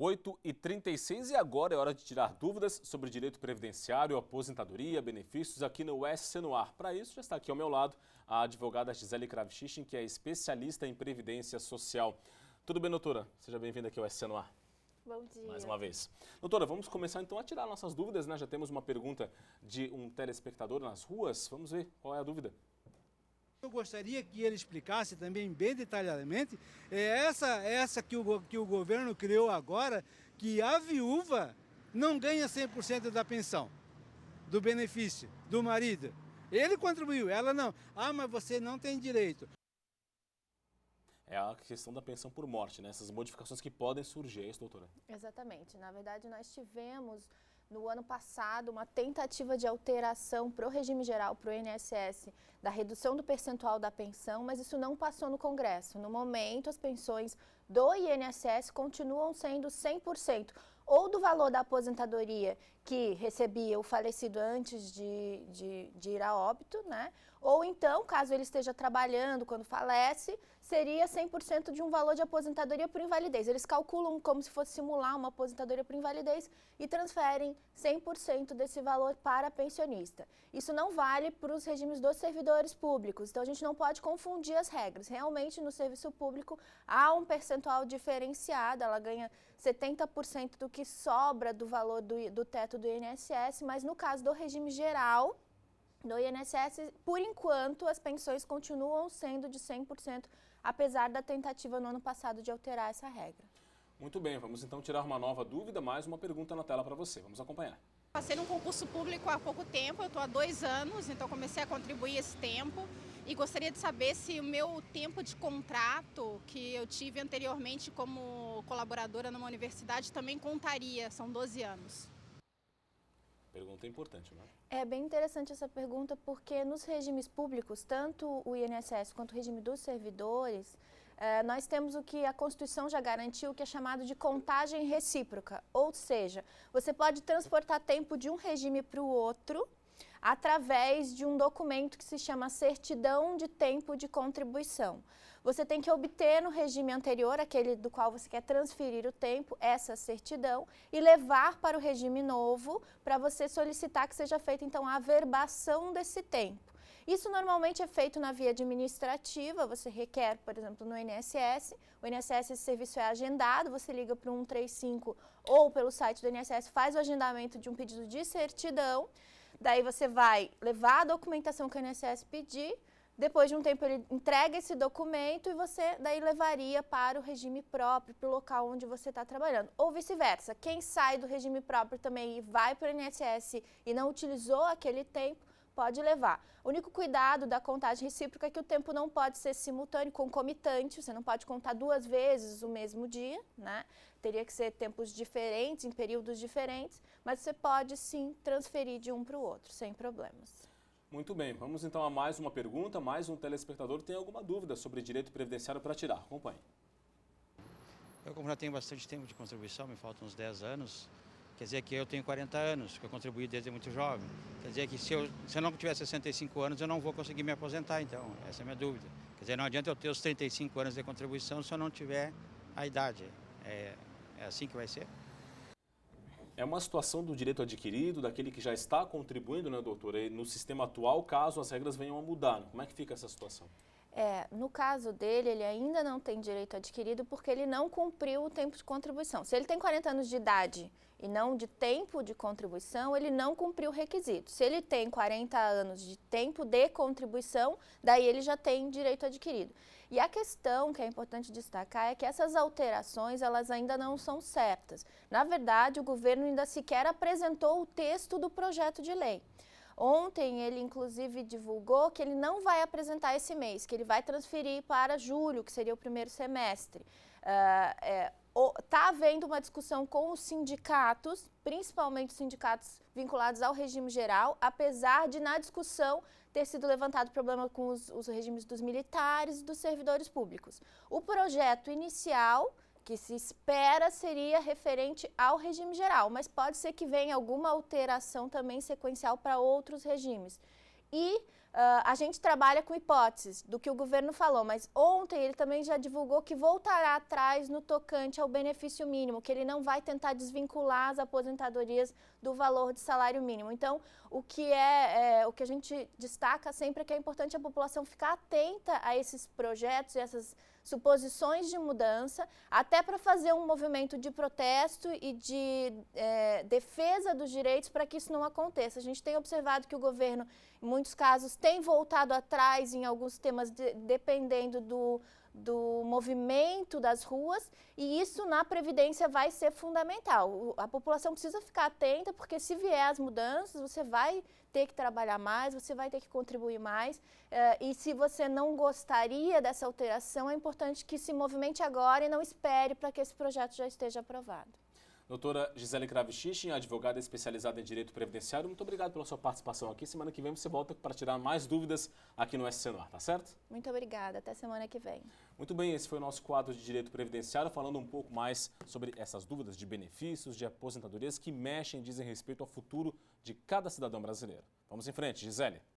8h36 e agora é hora de tirar dúvidas sobre direito previdenciário, aposentadoria, benefícios aqui no SC no Ar. Para isso, já está aqui ao meu lado a advogada Gisele Kravchichin, que é especialista em previdência social. Tudo bem, doutora? Seja bem-vinda aqui ao SC no Ar. Bom dia. Mais uma vez. Doutora, vamos começar então a tirar nossas dúvidas, né? Já temos uma pergunta de um telespectador nas ruas. Vamos ver qual é a dúvida. Eu gostaria que ele explicasse também bem detalhadamente essa que o governo criou agora, que a viúva não ganha 100% da pensão, do benefício do marido. Ele contribuiu, ela não. Ah, mas você não tem direito. É a questão da pensão por morte, né? Essas modificações que podem surgir, é isso, doutora? Exatamente. Na verdade, nós tivemos no ano passado uma tentativa de alteração para o regime geral, para o INSS, da redução do percentual da pensão, mas isso não passou no Congresso. No momento, as pensões do INSS continuam sendo 100%, ou do valor da aposentadoria que recebia o falecido antes de ir a óbito, né? Ou então, caso ele esteja trabalhando quando falece, seria 100% de um valor de aposentadoria por invalidez. Eles calculam como se fosse simular uma aposentadoria por invalidez e transferem 100% desse valor para a pensionista. Isso não vale para os regimes dos servidores públicos, então a gente não pode confundir as regras. Realmente, no serviço público, há um percentual diferenciado, ela ganha 70% do que sobra do valor do teto do INSS, mas no caso do regime geral do INSS, por enquanto, as pensões continuam sendo de 100%, apesar da tentativa no ano passado de alterar essa regra. Muito bem, vamos então tirar uma nova dúvida, mais uma pergunta na tela para você. Vamos acompanhar. Passei num concurso público há pouco tempo, eu estou há 2 anos, então comecei a contribuir esse tempo e gostaria de saber se o meu tempo de contrato que eu tive anteriormente como colaboradora numa universidade também contaria, são 12 anos. Pergunta importante, né? É bem interessante essa pergunta porque nos regimes públicos, tanto o INSS quanto o regime dos servidores, nós temos o que a Constituição já garantiu, que é chamado de contagem recíproca. Ou seja, você pode transportar tempo de um regime para o outro através de um documento que se chama certidão de tempo de contribuição. Você tem que obter no regime anterior, aquele do qual você quer transferir o tempo, essa certidão, e levar para o regime novo para você solicitar que seja feita então a averbação desse tempo. Isso normalmente é feito na via administrativa, você requer, por exemplo, no INSS, o INSS, esse serviço é agendado, você liga para o 135 ou pelo site do INSS, faz o agendamento de um pedido de certidão, daí você vai levar a documentação que o INSS pedir, depois de um tempo ele entrega esse documento e você daí levaria para o regime próprio, para o local onde você está trabalhando. Ou vice-versa, quem sai do regime próprio também e vai para o INSS e não utilizou aquele tempo, pode levar. O único cuidado da contagem recíproca é que o tempo não pode ser simultâneo, concomitante, você não pode contar 2 vezes o mesmo dia, né? Teria que ser tempos diferentes, em períodos diferentes, mas você pode sim transferir de um para o outro, sem problemas. Muito bem, vamos então a mais uma pergunta, mais um telespectador tem alguma dúvida sobre direito previdenciário para tirar. Acompanhe. Eu, como já tenho bastante tempo de contribuição, me faltam uns 10 anos, quer dizer que eu tenho 40 anos, que eu contribuí desde muito jovem. Quer dizer que se eu não tiver 65 anos, eu não vou conseguir me aposentar, então, essa é a minha dúvida. Quer dizer, não adianta eu ter os 35 anos de contribuição se eu não tiver a idade. É assim que vai ser? É uma situação do direito adquirido, daquele que já está contribuindo, né, doutora, e no sistema atual, caso as regras venham a mudar. Como é que fica essa situação? No caso dele, ele ainda não tem direito adquirido porque ele não cumpriu o tempo de contribuição. Se ele tem 40 anos de idade e não de tempo de contribuição, ele não cumpriu o requisito. Se ele tem 40 anos de tempo de contribuição, daí ele já tem direito adquirido. E a questão que é importante destacar é que essas alterações, elas ainda não são certas. Na verdade, o governo ainda sequer apresentou o texto do projeto de lei. Ontem ele inclusive divulgou que ele não vai apresentar esse mês, que ele vai transferir para julho, que seria o primeiro semestre. Está havendo uma discussão com os sindicatos, principalmente os sindicatos vinculados ao regime geral, apesar de na discussão ter sido levantado problema com os regimes dos militares e dos servidores públicos. O projeto inicial que se espera seria referente ao regime geral, mas pode ser que venha alguma alteração também sequencial para outros regimes. E a gente trabalha com hipóteses do que o governo falou, mas ontem ele também já divulgou que voltará atrás no tocante ao benefício mínimo, que ele não vai tentar desvincular as aposentadorias do valor de salário mínimo. Então, o que a gente destaca sempre é que é importante a população ficar atenta a esses projetos e essas suposições de mudança, até para fazer um movimento de protesto e de defesa dos direitos para que isso não aconteça. A gente tem observado que o governo, em muitos casos, tem voltado atrás em alguns temas, dependendo do movimento das ruas, e isso na Previdência vai ser fundamental. A população precisa ficar atenta, porque se vier as mudanças, você vai ter que trabalhar mais, você vai ter que contribuir mais, e se você não gostaria dessa alteração, é importante que se movimente agora e não espere para que esse projeto já esteja aprovado. Doutora Gisele Kravchichin, advogada especializada em Direito Previdenciário, muito obrigado pela sua participação aqui. Semana que vem você volta para tirar mais dúvidas aqui no SC no Ar, tá certo? Muito obrigada, até semana que vem. Muito bem, esse foi o nosso quadro de Direito Previdenciário, falando um pouco mais sobre essas dúvidas de benefícios, de aposentadorias que mexem e dizem respeito ao futuro de cada cidadão brasileiro. Vamos em frente, Gisele.